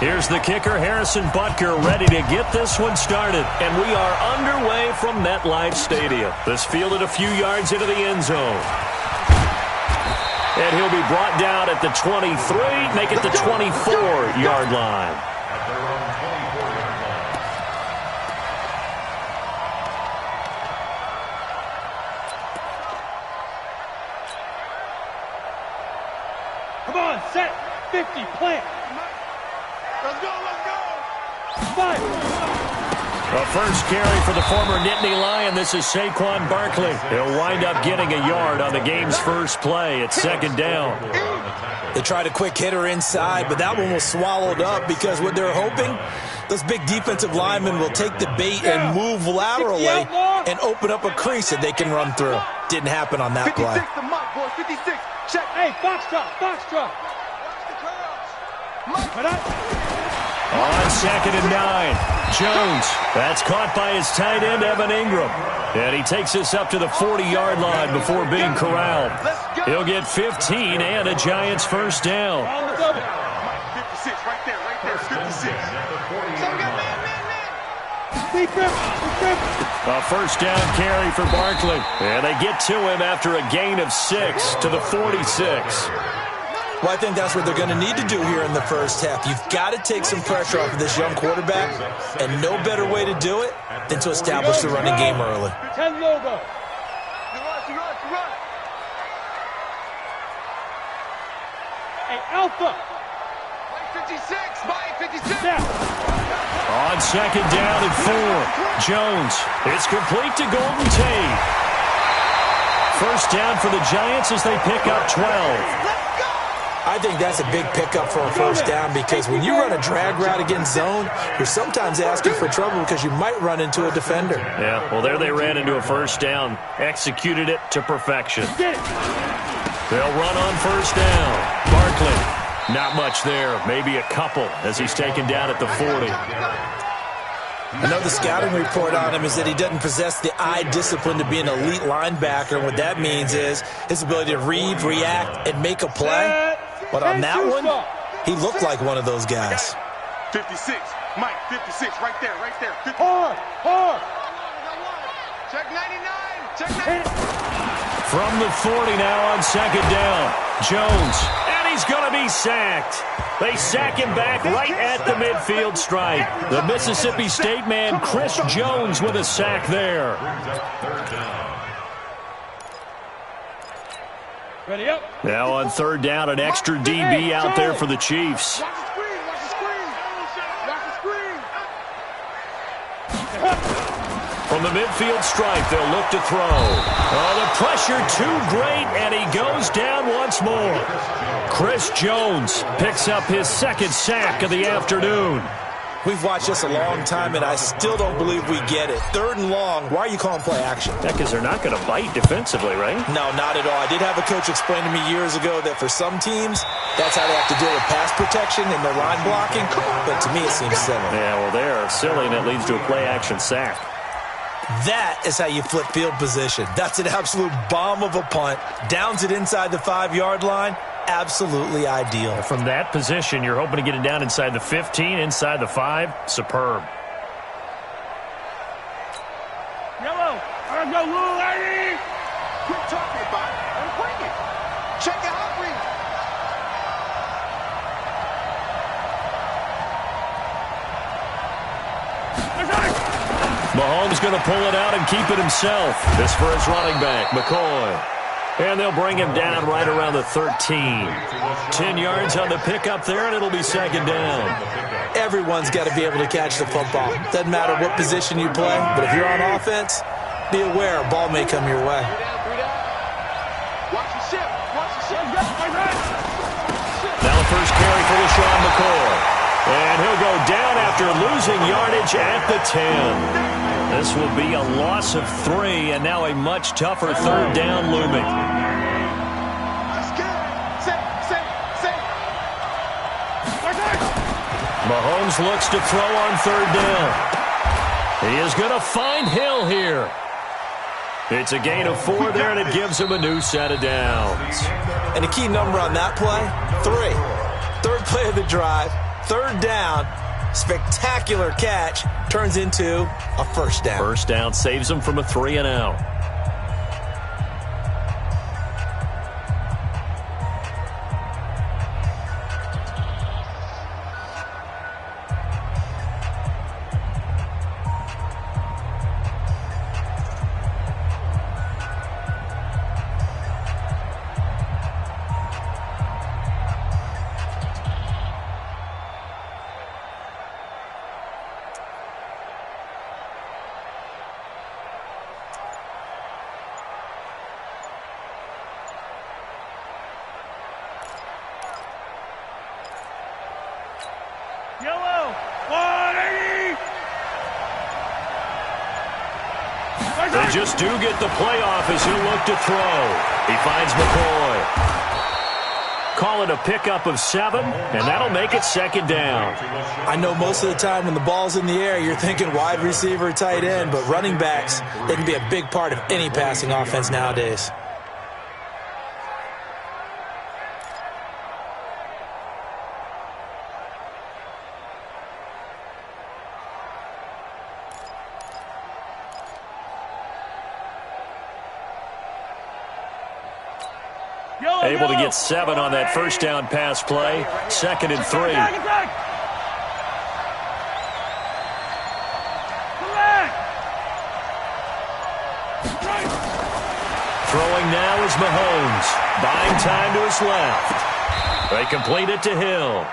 Here's the kicker, Harrison Butker, ready to get this one started. And we are underway from MetLife Stadium. This fielded a few yards into the end zone. And he'll be brought down at the 23, make it the 24-yard line. Come on, set, 50, plant. Let's go, let's go. Five. A first carry for the former Nittany Lion. This is Saquon Barkley. He'll wind up getting a yard on the game's first play. It's second down. They tried a quick hitter inside, but that one was swallowed up because what they're hoping, those big defensive linemen will take the bait and move laterally and open up a crease that they can run through. Didn't happen on that play. 56 to Mike, boys, 56. Check. Hey, box drop. On second and 9, Jones. That's caught by his tight end, Evan Ingram. And he takes us up to the 40-yard line before being corralled. He'll get 15 and a Giants first down. 56, right there, 56. A first down carry for Barkley. And they get to him after a gain of 6 to the 46. Well, I think that's what they're going to need to do here in the first half. You've got to take some pressure off of this young quarterback, and no better way to do it than to establish the running game early. 10 logo. Hey, Alpha. 56, Mike, 56. On second down and 4, Jones. It's complete to Golden Tate. First down for the Giants as they pick up 12. I think that's a big pickup for a first down because when you run a drag route against zone, you're sometimes asking for trouble because you might run into a defender. Yeah, well, there they ran into a first down, executed it to perfection. They'll run on first down. Barkley, not much there, maybe a couple as he's taken down at the 40. I know the scouting report on him is that he doesn't possess the eye discipline to be an elite linebacker. And what that means is his ability to read, react, and make a play. But on that one, he looked like one of those guys. 56, Mike, 56, right there. Hard. Check 99, check 99. From the 40 now on second down, Jones, and he's going to be sacked. They sack him back right at the midfield stripe. The Mississippi State man, Chris Jones, with a sack there. Ready up. Now on third down, an extra DB out there for the Chiefs. Watch the screen. From the midfield stripe, they'll look to throw. Oh, the pressure too great, and he goes down once more. Chris Jones picks up his second sack of the afternoon. We've watched this a long time, and I still don't believe we get it. Third and long, why are you calling play action? Yeah, because they're not going to bite defensively, right? No, not at all. I did have a coach explain to me years ago that for some teams, that's how they have to deal with pass protection and their line blocking. But to me, it seems silly. Yeah, well, they're silly, and it leads to a play action sack. That is how you flip field position. That's an absolute bomb of a punt. Downs it inside the 5-yard line. Absolutely ideal. From that position, you're hoping to get it down inside the 15, inside the 5. Superb. Yellow. I go, little lady. Quit talking about it. I'm bringing. Check it out, Reed. Mahomes going to pull it out and keep it himself. This for his running back, McCoy. And they'll bring him down right around the 13. 10 yards on the pickup there, and it'll be second down. Everyone's got to be able to catch the football. Doesn't matter what position you play, but if you're on offense, be aware a ball may come your way. Now the first carry for LaShawn McCoy. And he'll go down after losing yardage at the 10. This will be a loss of 3, and now a much tougher third down looming. Mahomes looks to throw on third down. He is going to find Hill here. It's a gain of 4 there, and it gives him a new set of downs. And a key number on that play, 3. Third play of the drive. Third down, spectacular catch, turns into a first down. First down saves them from a 3-and-out. They just do get the playoff as he'll look to throw. He finds McCoy. Call it a pickup of 7, and that'll make it second down. I know most of the time when the ball's in the air, you're thinking wide receiver, tight end, but running backs, they can be a big part of any passing offense nowadays. Able to get 7 on that first down pass play. 2nd and 3. Throwing now is Mahomes. Buying time to his left. They complete it to Hill.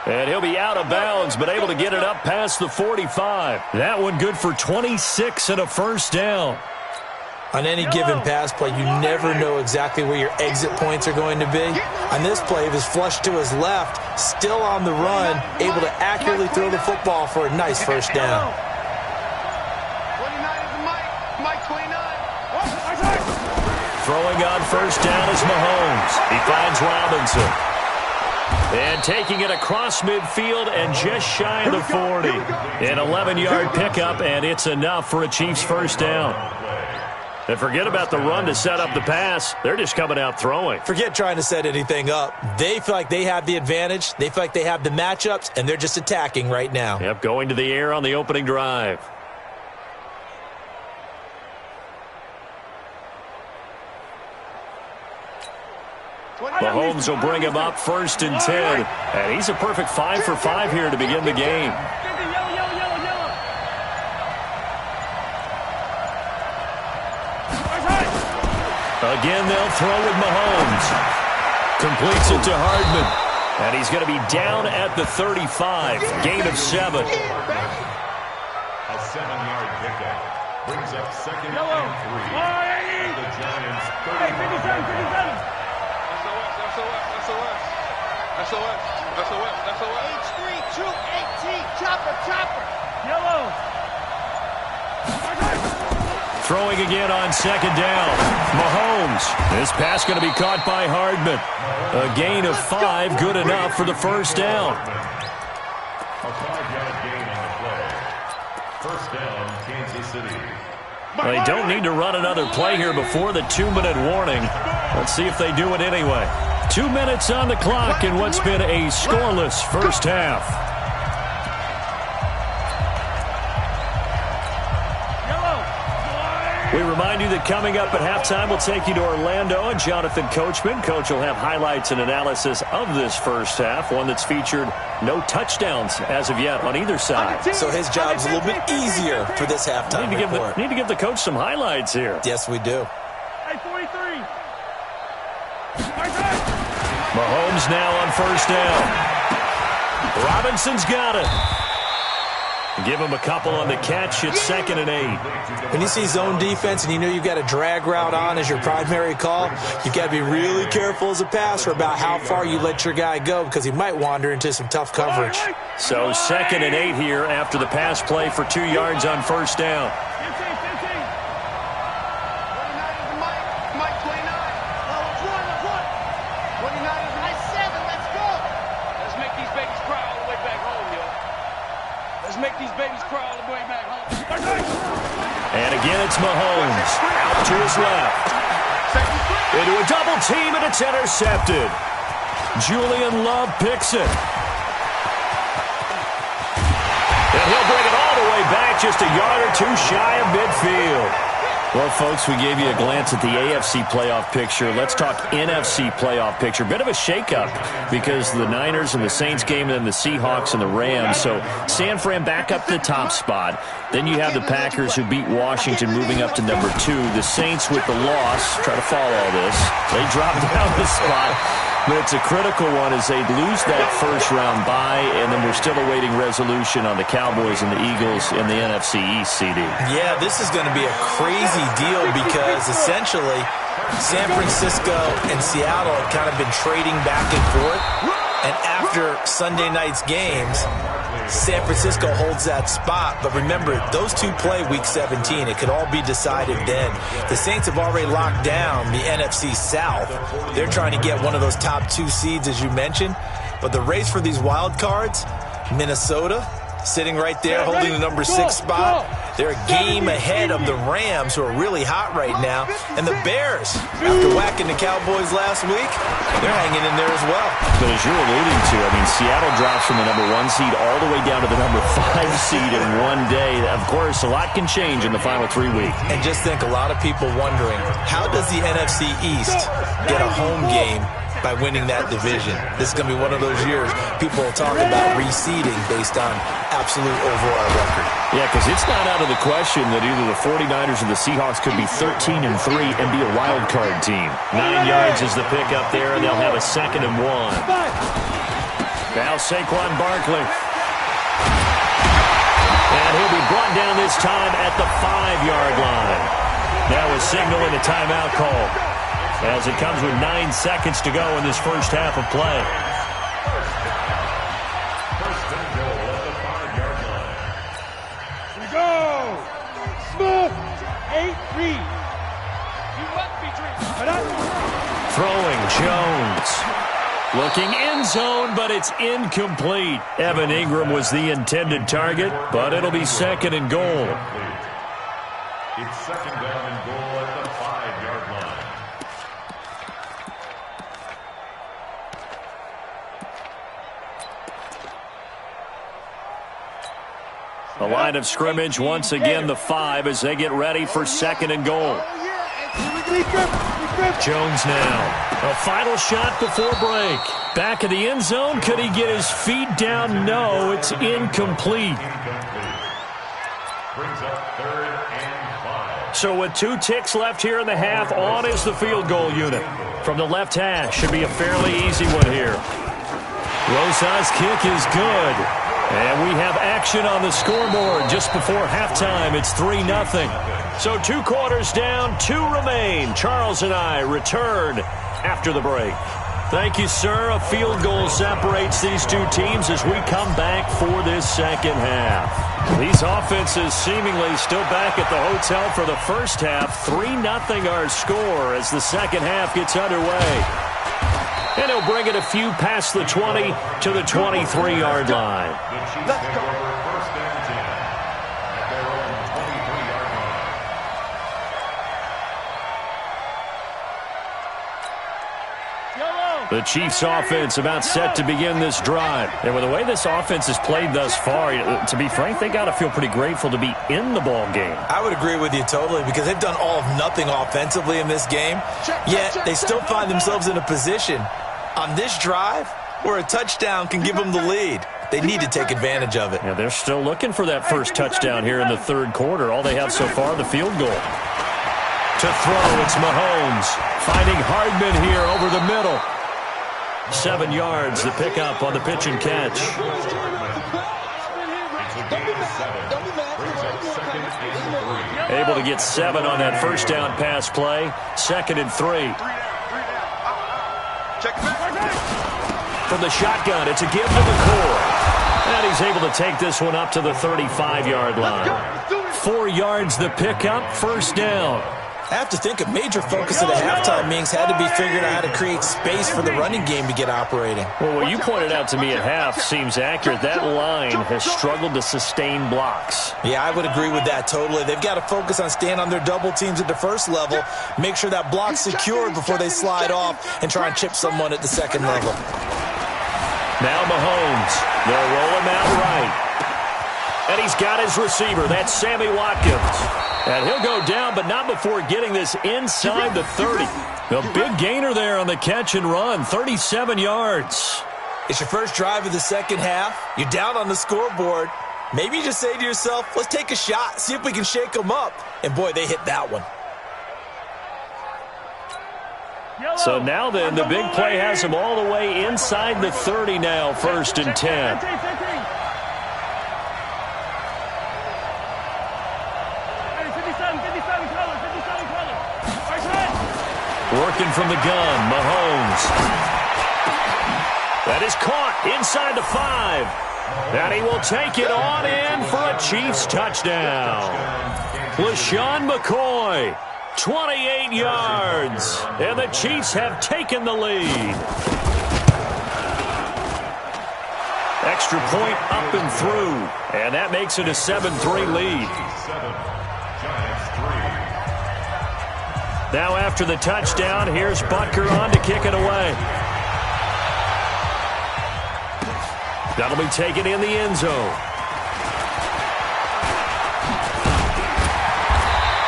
And he'll be out of bounds, but able to get it up past the 45. That one good for 26 and a first down. On any given pass play, you never know exactly where your exit points are going to be. On this play, it was flushed to his left, still on the run, able to accurately throw the football for a nice first down. 29 is Mike 29. Throwing on first down is Mahomes. He finds Robinson. And taking it across midfield and just shy of the 40. An 11-yard pickup, and it's enough for a Chiefs first down. And forget about the run to set up the pass. They're just coming out throwing. Forget trying to set anything up. They feel like they have the advantage. They feel like they have the matchups, and they're just attacking right now. Yep, going to the air on the opening drive. Mahomes will bring him up 1st and 10. And he's a perfect 5 for 5 here to begin the game. Again, they'll throw with Mahomes. Completes it to Hardman. And he's going to be down at the 35. Gain of 7. A 7-yard pickup brings up 2nd and 3. The Giants 35. H3, 218, chopper. Yellow. Throwing again on 2nd down. Mahomes. This pass going to be caught by Hardman. A gain of 5, good enough for the first down. A 5-yard gain on the play. First down, Kansas City. They don't need to run another play here before the 2-minute warning. Let's see if they do it anyway. 2 minutes on the clock in what's been a scoreless first half. We remind you that coming up at halftime, we'll take you to Orlando and Jonathan Coachman. Coach will have highlights and analysis of this first half, one that's featured no touchdowns as of yet on either side. So his job's a little bit easier for this halftime report. Need to give the coach some highlights here. Yes, we do. Hey, 43. Mahomes now on first down. Robinson's got it. Give him a couple on the catch. It's 2nd and 8. When you see zone defense and you know you've got a drag route on as your primary call, you've got to be really careful as a passer about how far you let your guy go because he might wander into some tough coverage. So 2nd and 8 here after the pass play for 2 yards on first down. 'Let's make these babies cry all the way back home. And again, it's Mahomes. Out to his left. Into a double team, and it's intercepted. Julian Love picks it. And he'll bring it all the way back, just a yard or two shy of midfield. Well, folks, we gave you a glance at the AFC playoff picture. Let's talk NFC playoff picture. Bit of a shakeup because the Niners and the Saints game and then the Seahawks and the Rams. So San Fran back up to the top spot. Then you have the Packers who beat Washington moving up to number 2. The Saints with the loss. Try to follow all this. They drop down the spot. But it's a critical one as they lose that first-round bye, and then we're still awaiting resolution on the Cowboys and the Eagles in the NFC East, CD. Yeah, this is going to be a crazy deal because essentially San Francisco and Seattle have kind of been trading back and forth. And after Sunday night's games, San Francisco holds that spot. But remember, those two play Week 17. It could all be decided then. The Saints have already locked down the NFC South. They're trying to get one of those top 2 seeds, as you mentioned. But the race for these wild cards, Minnesota sitting right there holding the number 6 spot. They're a game ahead of the Rams, who are really hot right now. And the Bears, after whacking the Cowboys last week, they're hanging in there as well. But as you're alluding to, I mean, Seattle drops from the number 1 seed all the way down to the number 5 seed in one day. Of course, a lot can change in the final 3 weeks. And just think, a lot of people wondering, how does the NFC East get a home game by winning that division? This is going to be one of those years people will talk about reseeding based on absolute overall record. Yeah, because it's not out of the question that either the 49ers or the Seahawks could be 13-3 and be a wild card team. 9 yards is the pickup there, and they'll have a 2nd and 1. Now Saquon Barkley. And he'll be brought down this time at the 5-yard line. That was signaling a timeout call, as it comes with 9 seconds to go in this first half of play. First and goal at the 5-yard line. We go. Smith, 8 read. You must be dreaming. Throwing Jones. Looking end zone, but it's incomplete. Evan Ingram was the intended target, but it'll be 2nd and goal. It's 2nd down and goal at the 5-yard line. The line of scrimmage once again the 5 as they get ready for 2nd and goal. Jones now. A final shot before break. Back of the end zone. Could he get his feet down? No, it's incomplete. Brings up 3rd and 5. So with 2 ticks left here in the half, on is the field goal unit. From the left hash, should be a fairly easy one here. Rosa's kick is good. And we have action on the scoreboard just before halftime. It's 3-0. So 2 quarters down, 2 remain. Charles and I return after the break. Thank you, sir. A field goal separates these 2 teams as we come back for this second half. These offenses seemingly still back at the hotel for the first half. 3-0 our score as the second half gets underway. And he'll bring it a few past the 20 to the 23-yard line. The Chiefs take over 1st and 10 at their own 23-yard line. The Chiefs offense about set to begin this drive. And with the way this offense has played thus far, to be frank, they got to feel pretty grateful to be in the ball game. I would agree with you totally because they've done all of nothing offensively in this game, yet they still find themselves in a position on this drive where a touchdown can give them the lead. They need to take advantage of it. Yeah, they're still looking for that first touchdown here in the 3rd quarter. All they have so far, the field goal. To throw, it's Mahomes. Finding Hardman here over the middle. 7 yards, the pickup on the pitch and catch. Able to get 7 on that first down pass play. 2nd and 3. From the shotgun, it's a give to the core. And he's able to take this one up to the 35-yard line. 4 yards the pickup, first down. I have to think a major focus of the halftime meetings had to be figuring out how to create space for the running game to get operating. Well, what you pointed out to me at half seems accurate. That line has struggled to sustain blocks. Yeah, I would agree with that totally. They've got to focus on staying on their double teams at the first level, make sure that block's secured before they slide off and try and chip someone at the second level. Now Mahomes. They'll roll him out right. And he's got his receiver. That's Sammy Watkins. And he'll go down, but not before getting this inside the 30. A big gainer there on the catch and run, 37 yards. It's your first drive of the second half. You're down on the scoreboard. Maybe you just say to yourself, let's take a shot, see if we can shake them up. And, boy, they hit that one. So now then, the big play has him all the way inside the 30 now, 1st and 10. Working from the gun, Mahomes. That is caught inside the 5. And he will take it on in for a Chiefs touchdown. LaShawn McCoy, 28 yards. And the Chiefs have taken the lead. Extra point up and through. And that makes it a 7-3 lead. Now after the touchdown, here's Butker on to kick it away. That'll be taken in the end zone.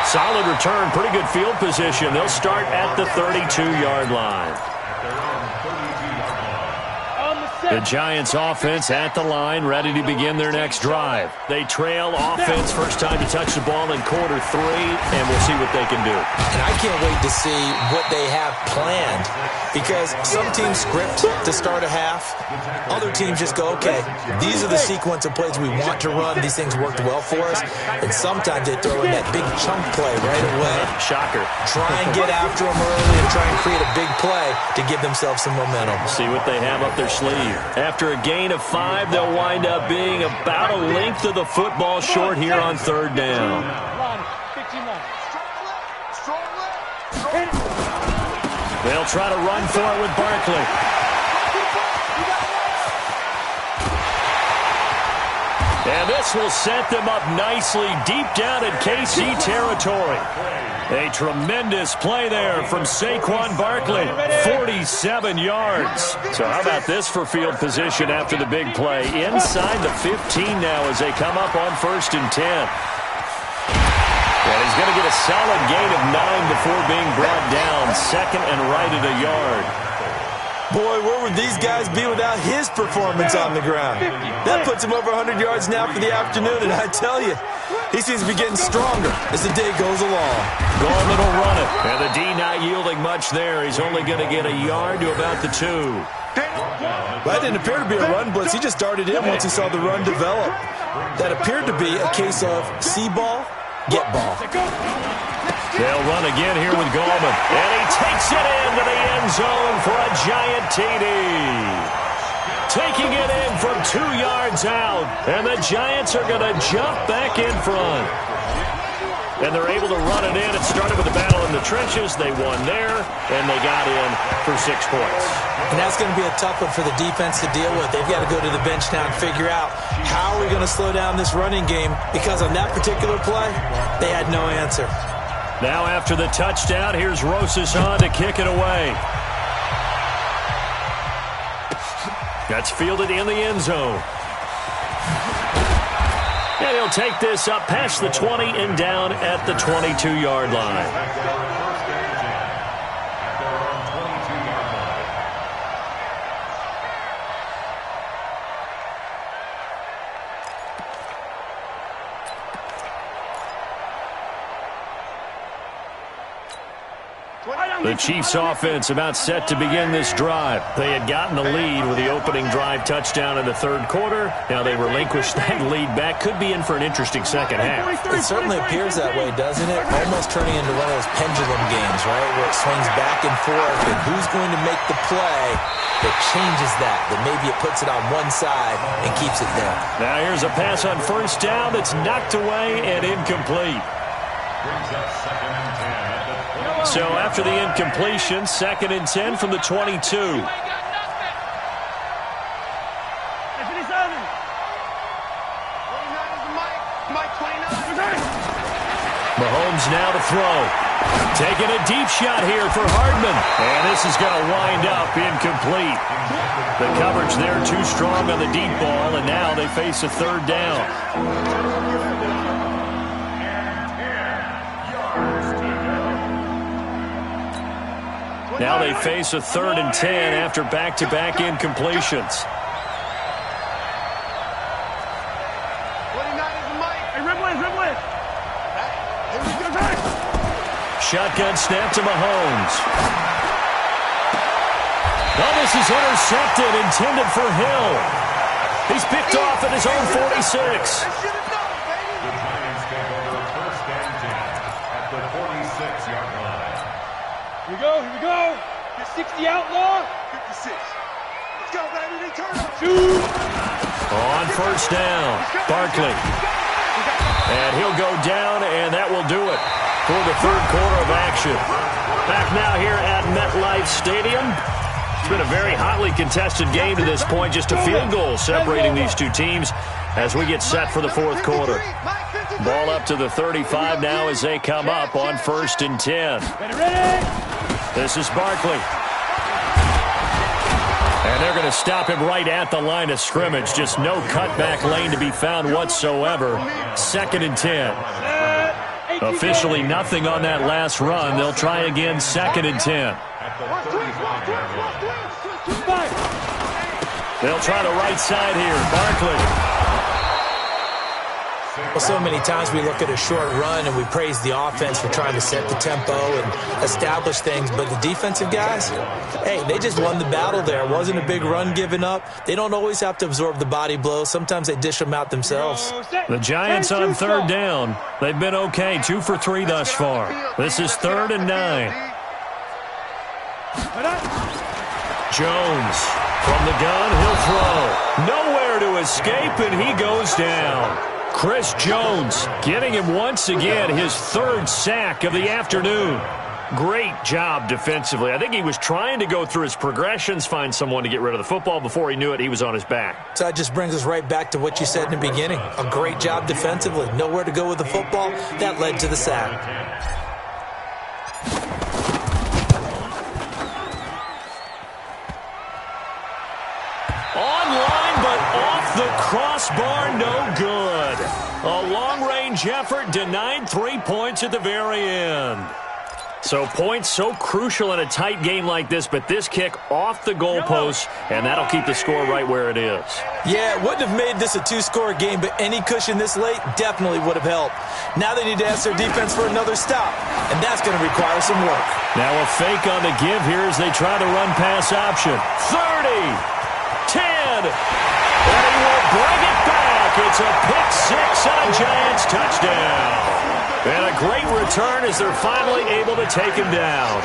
Solid return, pretty good field position. They'll start at the 32-yard line. The Giants offense at the line, ready to begin their next drive. They trail offense, first time to touch the ball in quarter 3, and we'll see what they can do. And I can't wait to see what they have planned, because some teams script to start a half. Other teams just go, okay, these are the sequence of plays we want to run. These things worked well for us. And sometimes they throw in that big chunk play right away. Shocker. Try and get after them early and try and create a big play to give themselves some momentum. See what they have up their sleeve. After a gain of 5, they'll wind up being about a length of the football short here on 3rd down. They'll try to run for it with Barkley. And this will set them up nicely deep down in KC territory. A tremendous play there from Saquon Barkley, 47 yards. So how about this for field position after the big play? Inside the 15 now as they come up on 1st and 10. And he's going to get a solid gain of 9 before being brought down. 2nd and right at a yard. Boy, where would these guys be without his performance on the ground? That puts him over 100 yards now for the afternoon, and I tell you, he seems to be getting stronger as the day goes along. Gorman will run it, and the D not yielding much there. He's only going to get a yard to about the 2. That didn't appear to be a run blitz. He just darted in once he saw the run develop. That appeared to be a case of see ball, get ball. They'll run again here with Gorman, and he takes it into the end zone for a giant TD. Taking it in from 2 yards out, and the Giants are going to jump back in front. And they're able to run it in. It started with a battle in the trenches. They won there, and they got in for 6 points. And that's going to be a tough one for the defense to deal with. They've got to go to the bench now and figure out how are we going to slow down this running game, because on that particular play, they had no answer. Now after the touchdown, here's Rosas on to kick it away. That's fielded in the end zone. And he'll take this up past the 20 and down at the 22-yard line. The Chiefs offense about set to begin this drive. They had gotten the lead with the opening drive touchdown in the 3rd quarter. Now they relinquished that lead back. Could be in for an interesting second half. It certainly appears that way, doesn't it? Almost turning into one of those pendulum games, right, where it swings back and forth, and who's going to make the play that changes that maybe it puts it on one side and keeps it there. Now here's a pass on 1st down that's knocked away and incomplete. Brings up 2nd and 10. So after the incompletion, 2nd and 10 from the 22. Mahomes now to throw. Taking a deep shot here for Hardman. And this is going to wind up incomplete. The coverage there too strong on the deep ball, and now they face a third down. Now they face a 3rd and 10 after back-to-back incompletions. Shotgun snap to Mahomes. Oh, this is intercepted, intended for Hill. He's picked off at his own 46. The Giants take over 1st and 10 at the 46-yard line. Here we go. Get 60 outlaw. 56. Let's go, baby. Return. Shoot. On 1st down, Barkley. And he'll go down, and that will do it for the 3rd quarter of action. Back now here at MetLife Stadium. It's been a very hotly contested game to this point. Just a field goal separating these two teams as we get set for the 4th quarter. Ball up to the 35 now as they come up on 1st and 10. This is Barkley. And they're going to stop him right at the line of scrimmage. Just no cutback lane to be found whatsoever. 2nd and 10. Officially nothing on that last run. They'll try again, 2nd and 10. They'll try the right side here. Barkley. Well, so many times we look at a short run and we praise the offense for trying to set the tempo and establish things, but the defensive guys, hey, they just won the battle there. It wasn't a big run given up. They don't always have to absorb the body blows. Sometimes they dish them out themselves. The Giants on 3rd down. They've been okay, 2 for 3 thus far. This is 3rd and 9. Jones from the gun, he'll throw. Nowhere to escape, and he goes down. Chris Jones getting him once again his 3rd sack of the afternoon. Great job defensively. I think he was trying to go through his progressions, find someone to get rid of the football. Before he knew it, he was on his back. So that just brings us right back to what you said in the beginning. A great job defensively. Nowhere to go with the football. That led to the sack. Online, but off the crossbar, no good. A long-range effort denied 3 points at the very end. So points so crucial in a tight game like this, but this kick off the goalpost, and that'll keep the score right where it is. Yeah, it wouldn't have made this a 2-score game, but any cushion this late definitely would have helped. Now they need to ask their defense for another stop, and that's going to require some work. Now a fake on the give here as they try to run pass option. 30, 10, and he will bring it back. It's a pick-6 and a Giants touchdown. And a great return as they're finally able to take him down.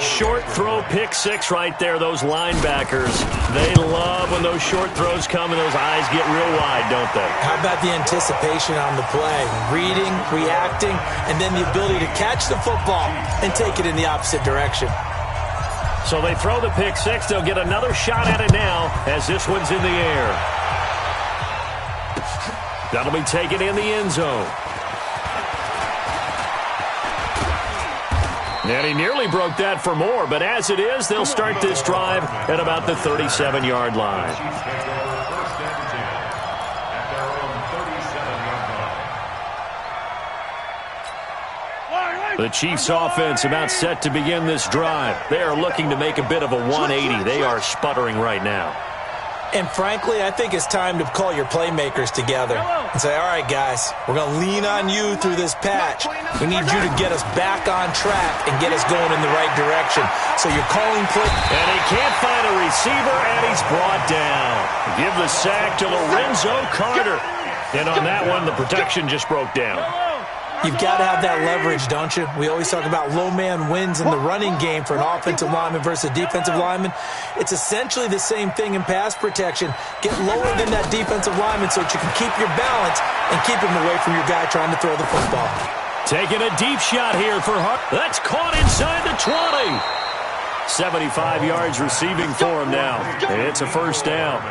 Short throw pick-6 right there, those linebackers. They love when those short throws come and those eyes get real wide, don't they? How about the anticipation on the play? Reading, reacting, and then the ability to catch the football and take it in the opposite direction. So they throw the pick-6. They'll get another shot at it now as this one's in the air. That'll be taken in the end zone. And he nearly broke that for more, but as it is, they'll start this drive at about the 37-yard line. The Chiefs offense about set to begin this drive. They are looking to make a bit of a 180. They are sputtering right now. And frankly, I think it's time to call your playmakers together and say, all right, guys, we're going to lean on you through this patch. We need you to get us back on track and get us going in the right direction. So you're calling play. And he can't find a receiver, and he's brought down. Give the sack to Lorenzo Carter. And on that one, the protection just broke down. You've got to have that leverage, don't you? We always talk about low man wins in the running game for an offensive lineman versus a defensive lineman. It's essentially the same thing in pass protection. Get lower than that defensive lineman so that you can keep your balance and keep him away from your guy trying to throw the football. Taking a deep shot here for Hart. That's caught inside the 20. 75 yards receiving for him now. It's a first down.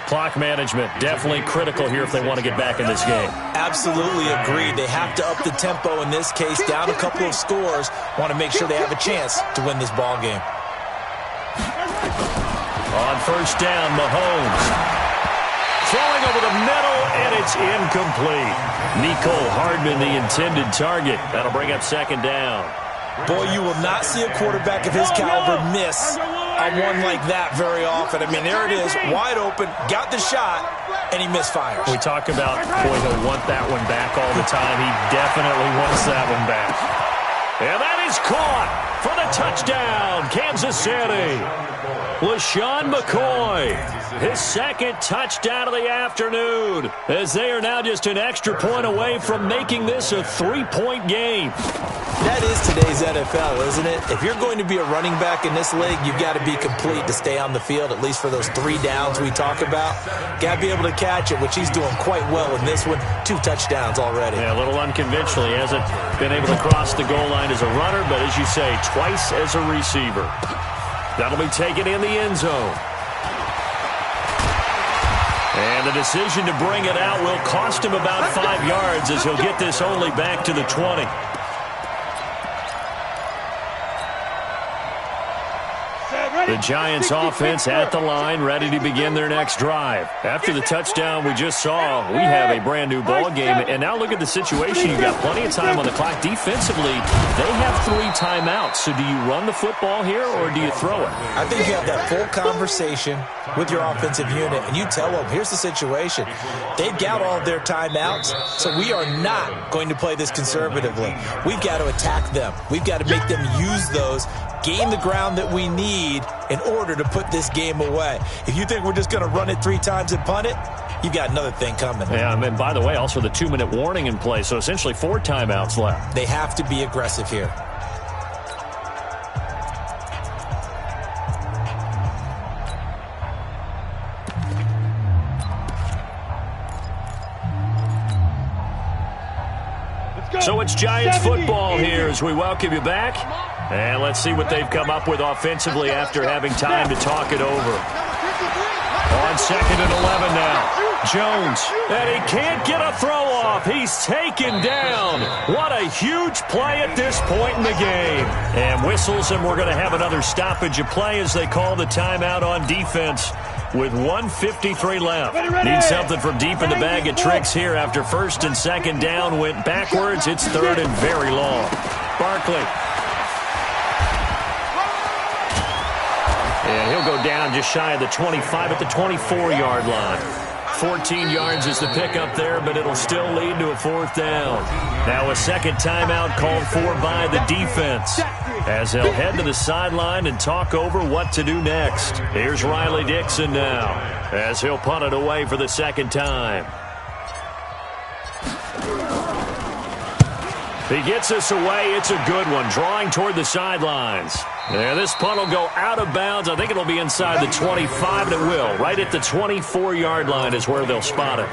Clock management, definitely critical here if they want to get back in this game. Absolutely agreed. They have to up the tempo in this case, down a couple of scores. Want to make sure they have a chance to win this ball game. On first down, Mahomes. Throwing over the middle, and it's incomplete. Nicole Hardman, the intended target. That'll bring up second down. Boy, you will not see a quarterback of his caliber miss a one like that very often. I mean, there it is, wide open, got the shot, and he misfires. We talk about, boy, he'll want that one back all the time. He definitely wants that one back. And that is caught for the touchdown, Kansas City. LaShawn McCoy, his second touchdown of the afternoon, as they are now just an extra point away from making this a 3-point game. That is today's NFL, isn't it? If you're going to be a running back in this league, you've got to be complete to stay on the field, at least for those 3 downs we talk about. Got to be able to catch it, which he's doing quite well in this one. 2 touchdowns already. Yeah, a little unconventional. He hasn't been able to cross the goal line as a runner, but as you say, twice as a receiver. That'll be taken in the end zone. And the decision to bring it out will cost him about 5 yards as he'll get this only back to the 20. The Giants offense at the line, ready to begin their next drive. After the touchdown we just saw, we have a brand new ball game. And now look at the situation. You've got plenty of time on the clock. Defensively, they have 3 timeouts. So do you run the football here or do you throw it? I think you have that full conversation with your offensive unit, and you tell them, here's the situation. They've got all of their timeouts, so we are not going to play this conservatively. We've got to attack them. We've got to make them use those, gain the ground that we need in order to put this game away. If you think we're just going to run it 3 times and punt it, you've got another thing coming. Yeah, and by the way, also the 2-minute warning in play, so essentially 4 timeouts left. They have to be aggressive here. So it's Giants football here as we welcome you back. And let's see what they've come up with offensively after having time to talk it over. On 2nd and 11 now. Jones, and he can't get a throw off. He's taken down. What a huge play at this point in the game. And whistles, and we're going to have another stoppage of play as they call the timeout on defense with 1:53 left. Need something from deep in the bag of tricks here after 1st and 2nd down went backwards. It's 3rd and very long. Barkley. And he'll go down just shy of the 25 at the 24-yard line. 14 yards is the pickup there, but it'll still lead to a 4th down. Now a second timeout called for by the defense as they'll head to the sideline and talk over what to do next. Here's Riley Dixon now as he'll punt it away for the 2nd time. He gets us away. It's a good one, drawing toward the sidelines. And this punt will go out of bounds. I think it'll be inside the 25, and it will. Right at the 24-yard line is where they'll spot it.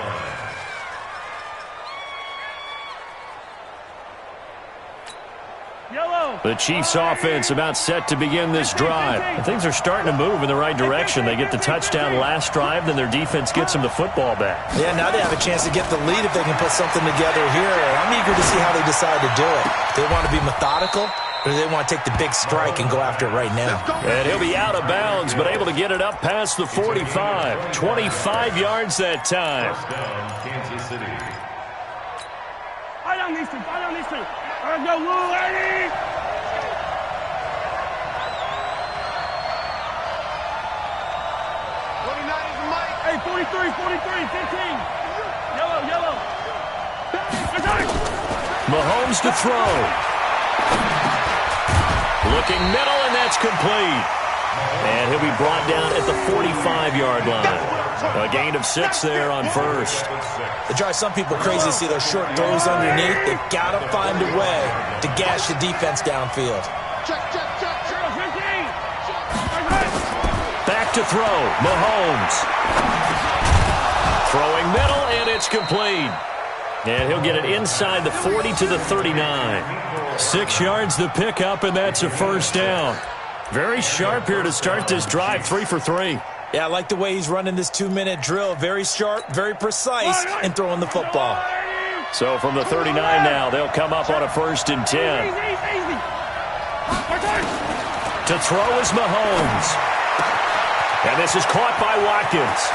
The Chiefs offense about set to begin this drive. And things are starting to move in the right direction. They get the touchdown last drive, then their defense gets them the football back. Yeah, now they have a chance to get the lead if they can put something together here. I'm eager to see how they decide to do it. Do they want to be methodical, or do they want to take the big strike and go after it right now? And he'll be out of bounds, but able to get it up past the 45. 25 yards that time. Kansas City. I don't need to. I go, little lady. 43, 15. Yellow. Mahomes to throw. Looking middle, and that's complete. And he'll be brought down at the 45-yard line. A gain of 6 there on 1st. It drives some people crazy to see those short throws underneath. They've got to find a way to gash the defense downfield. Back to throw. Mahomes. Throwing middle, and it's complete. And he'll get it inside the 40 to the 39. 6 yards the pickup, and that's a 1st down. Very sharp here to start this drive, 3 for 3. Yeah, I like the way he's running this 2-minute drill. Very sharp, very precise in throwing the football. So from the 39 now, they'll come up on a 1st and 10. To throw is Mahomes. And this is caught by Watkins.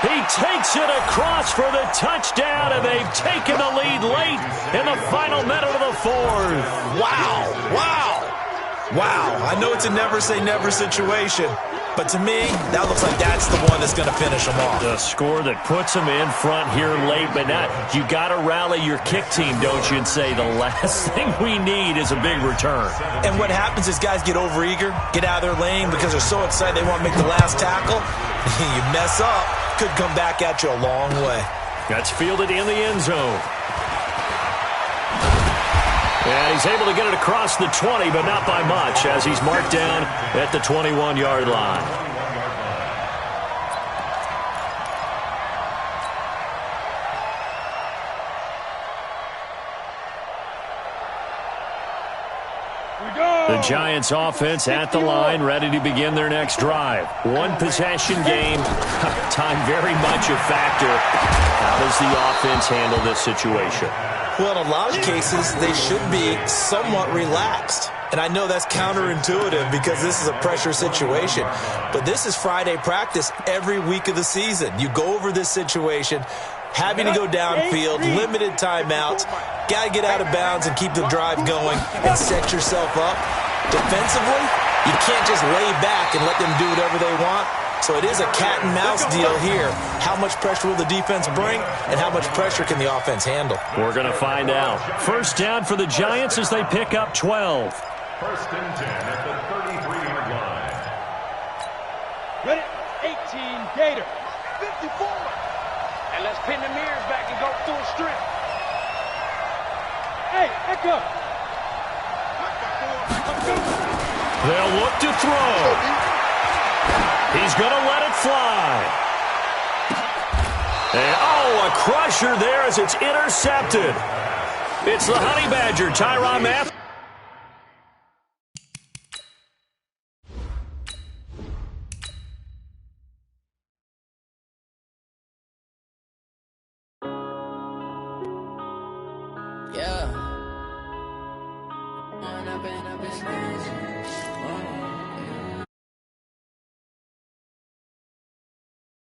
He takes it across for the touchdown, and they've taken the lead late in the final minute of the 4th. Wow, wow, wow. I know it's a never-say-never situation, but to me, that looks like that's the one that's going to finish them off. The score that puts them in front here late, but now you got to rally your kick team, don't you, and say the last thing we need is a big return. And what happens is guys get overeager, get out of their lane because they're so excited they want to make the last tackle. You mess up, could come back at you a long way. That's fielded in the end zone. And he's able to get it across the 20, but not by much, as he's marked down at the 21-yard line. The Giants offense at the line, ready to begin their next drive. One possession game, time very much a factor. How does the offense handle this situation? Well, in a lot of cases, they should be somewhat relaxed. And I know that's counterintuitive because this is a pressure situation. But this is Friday practice every week of the season. You go over this situation, having to go downfield, limited timeouts, got to get out of bounds and keep the drive going and set yourself up. Defensively, you can't just lay back and let them do whatever they want. So it is a cat and mouse deal here. How much pressure will the defense bring, and how much pressure can the offense handle? We're going to find out. First down for the Giants as they pick up 12. 1st and 10 at the 33-yard line. Ready? 18, Gator. 54. And let's pin the mirrors back and go full strength. Hey, echo. They'll look to throw. He's going to let it fly. And, a crusher there as it's intercepted. It's the Honey Badger, Tyrann Mathieu. Yeah. Man, I've been